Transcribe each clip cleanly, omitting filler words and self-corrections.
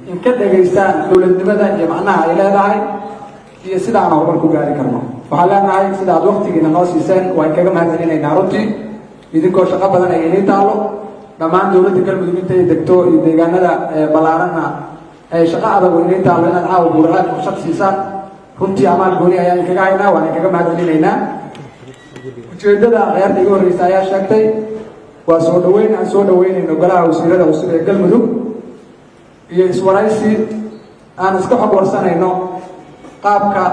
in ka dhageystaan dowladnimada iyo macnaha ay leedahay iyo sida aan horumar ku gaari karno. waxaan leenahay sida aad waqtigiina noo siiseen waan kaga mahadcelinaynaa runtii idinkoo shaqo badan ay inii taalo dhammaan dowladda galmudug intay degto iyo deegaanada ballaaranna ay shaqo adag oo inii taalo inaad caawa buuraad ku shaqsiisaan runtii amaal gooni ayaan kaga haynaa waan kaga mahadcelinaynaa. ujeedada ciyaarta iga horreysa ayaa sheegtay waa soo dhaweyn aan soo dhaweynayno golaha wasiirada cusub ee galmudug iyo iswaraysi aan iska xog warsanayno qaabka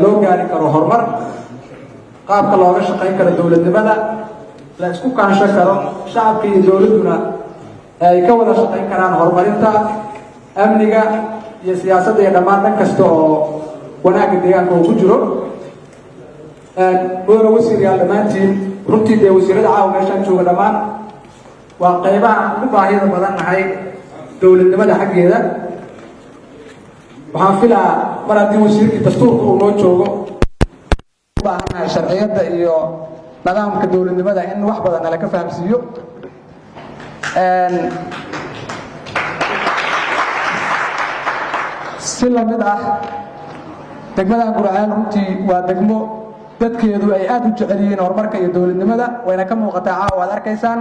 loo gaari karo horumar, qaabka looga shaqayn karo dowladnimada, la isku kaansho karo shacabka iyo dowladduna ay ka wada shaqayn karaan horumarinta amniga iyo siyaasadda iyo dhammaan dhan kasta oo wanaagga deegaanka uu ku jiro. mudane wasiiryaal dhammaantiin runtii dee wasiirada caawa meeshaan jooga dhammaan waa qaybaha aan ku baahida badan nahay dowladnimada xaggeeda. waxaan filaa mar haddii wasiirkii dastuurka uu noo joogo u baahannahay sharciyadda iyo nidaamka dowladnimada in wax badan nala ka fahamsiiyo. si lamid ah degmada Gurceel runtii waa degmo dadkeedu ay aad u jecel yihiin horumarka iyo dowladnimada wayna ka muuqataa caawa waad arkaysaan.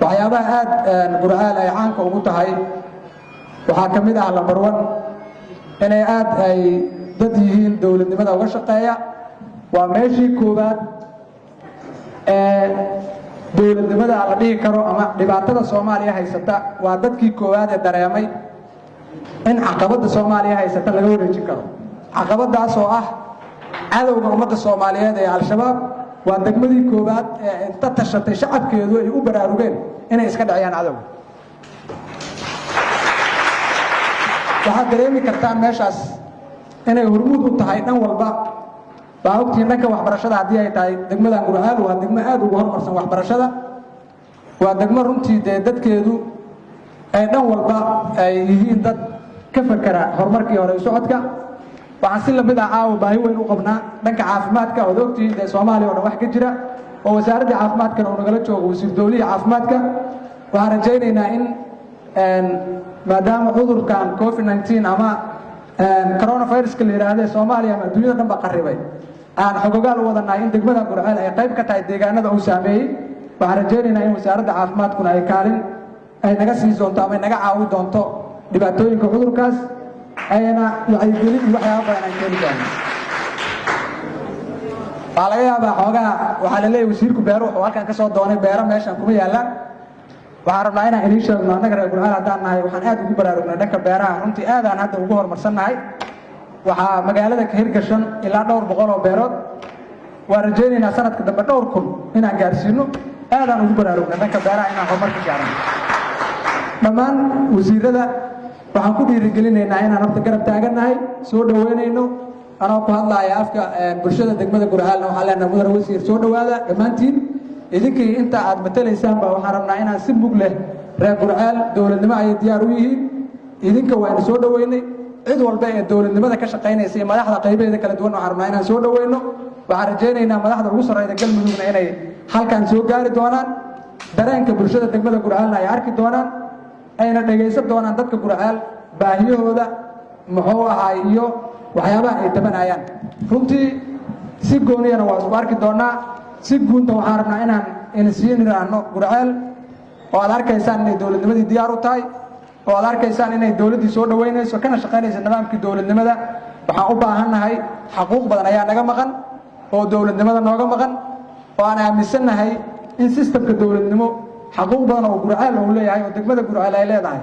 waxyaabaha aad Gurceel ay caanka ugu tahay waxaa ka mid ah lambar 1 inay aad ay dad yihiin dowladnimada uga shaqeeya. waa meeshii koowaad ee dowladnimada la dhihi karo ama dhibaatada Soomaaliya haysata waa dadkii koowaad ee dareemay in caqabada Soomaaliya haysata laga wareejin karo. caqabadaas oo ah cadowga ummadda Soomaaliyeed ee al-shabaab waa degmadii koowaad ee inta tashatay shacabkeedu ay u baraarugeen inay iska dhacayaan cadowga. waxaad dareemi kartaan meeshaas inay hormuud u tahay dhan walba. baa ogtiin dhanka waxbarashada haddii ay tahay degmada Gurceel waa degmo aad ugu horumarsan waxbarashada. waa degmo runtii dee dadkeedu ay dhan walba ay yihiin dad ka fakera horumarkii hore u socodka. waxaan si lamid ah caawa baahi weyn u qabnaa dhanka caafimaadka oo ogtiin dee Soomaaliya oo dhan wax ka jira oo wasaaradda caafimaadkana uu nagala joogo wasiir dowliga caafimaadka. waxaan rajaynaynaa in maadaama cudurkan COVID-19 ama coronavirus-ka la yiraahdo Soomaaliya ama adduunyada dhan ba qarribay aan xogogaal u wadanahay in degmada Gurceel ay qayb ka tahay deegaanada uu saameeyay. waxaan rajaynaynaa in wasaaradda caafimaadkuna ay kaalin ay naga sii doonto ama naga caawin doonto dhibaatooyinka cudurkaas ayna wacyigelin iyo waxyaabo badan ay keeni doonaan. waxaa laga yaabaa xoogaa waxaa la leeyahay wasiirku beero wuxuu halkan ka soo doonay beero meeshan kuma yaalaan. waxaan rabnaa inaan idiin sheegno annaga reer Gurceel haddaan nahay waxaan aad ugu baraarugnay dhanka beeraha runtii aadaan hadda ugu horumarsannahay. waxaa magaalada ka hirgashan ilaa 200 oo beerood. waan rajaynaynaa sanadka dambe 2,000 inaan gaarsiino. aadaan ugu baraarugnay dhanka beeraha inaan horumar ka gaarno. dhammaan wasiirada waxaan ku dhiirigelinaynaa inaan horta garab taagannahay soo dhaweynayno anoo ku hadlaaya afka bulshada degmada Gurceel. waxaan leenahay mudane wasiir soo dhawaada dhammaantiin idinkii inta aad matalaysaan baa waxaan rabnaa inaan si mug leh reer Gurceel dowladnimo ay diyaar u yihiin. idinka waana soo dhaweynay cid walba ee dowladnimada ka shaqeynaysa iyo madaxda qaybaheeda kala duwan waxaan rabnaa inaan soo dhaweyno. waxaan rajaynaynaa madaxda ugu sarreeyda galmudugna inay halkan soo gaari doonaan dareenka bulshada degmada Gurceel ay arki doonaan ayna dhageysan doonaan dadka Gurceel baahiyahooda muxuu ahaa iyo waxyaabaha ay tabanayaan. runtii si gooniyana waa isku arki doonaa. si guunta waxaan rabnaa inaan insiin raano Gurceel oo aad arkaysaan inay dowladnimadii diyaar u tahay oo aad arkaysaan inay dowladdii soo dhaweynayso kana shaqeynayso nidaamkii dowladnimada. waxaan u baahannahay xaquuq badan ayaa naga maqan oo dowladnimada nooga maqan oo aan aaminsanahay in systemka dowladnimo xaquuq badan oo Gurceel uu leeyahay oo degmada Gurceel ay leedahay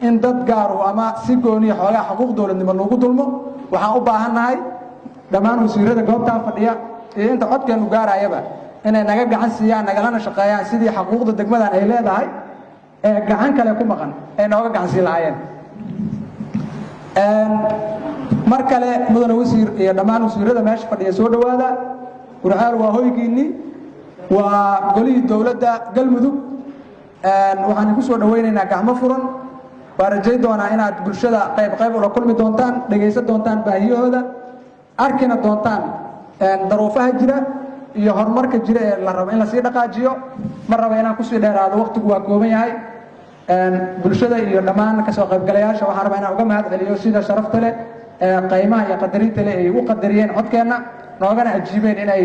in dad gaar ah ama si gooniya xoogaa xaquuq dowladnimo lagu dulmo. waxaan u baahannahay dhammaan wasiirada goobtan fadhiya iyo inta codkeenu gaarayaba inay naga gacan siiyaan nagalana shaqeeyaan sidii xaquuqda degmadan ay leedahay ee gacan kale ku maqan ee nooga gacan siin lahaayeen. mar kale mudane wasiir iyo dhammaan wasiirada meesha fadhiya soo dhawaada. Gurceel waa hoygiinni waa golihii dowladda galmudug. waxaan ku soo dhaweynaynaa gacmo furan. waan rajayn doonaa inaad bulshada qayb ula kulmi doontaan dhageysan doontaan baahiyahooda arkina doontaan daruufaha jira iyo horumarka jira ee la rabo in la sii dhaqaajiyo. ma rabo inaan ku sii dheeraado waqtigu waa kooban yahay. bulshada iyo dhammaan kasoo qaybgalayaasha waxaan rabaa inaan uga mahad celiyo sida sharafta leh qiimaha iyo qadarinta leh ay u qadariyeen codkeenna noogana ajiibeen inay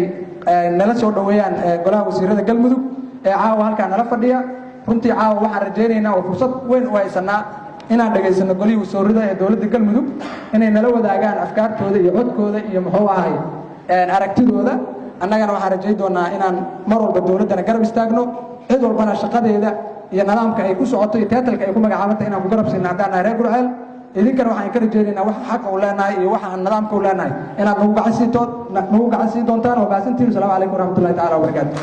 nala soo dhoweeyaan golaha wasiirada galmudug ee caawa halkaa nala fadhiya runtii caawa waxaan rajaynaynaa oo fursad weyn u haysanaa inaan dhegaysano golihii wasiirada ee dowladda galmudug inay nala wadaagaan afkaartooda iyo codkooda iyo muxuu ahay aragtidooda annagana waxaan rajayn doonaa inaan mar walba dowladdana garab istaagno cid walbana shaqadeeda iyo nidaamka ay ku socoto iyo teetalka ay ku magacaabantay inaan ku garab siino haddaan nahay reer gurceel idinkana waxaan ka rajaynaynaa waxa xaq u leenahay iyo waxa aan nidaamka u leenahay inaad nagu gacan sii doontaan oo baasantiin. Asalaamu calaykum waraxmatullahi tacaala wabarakaatu.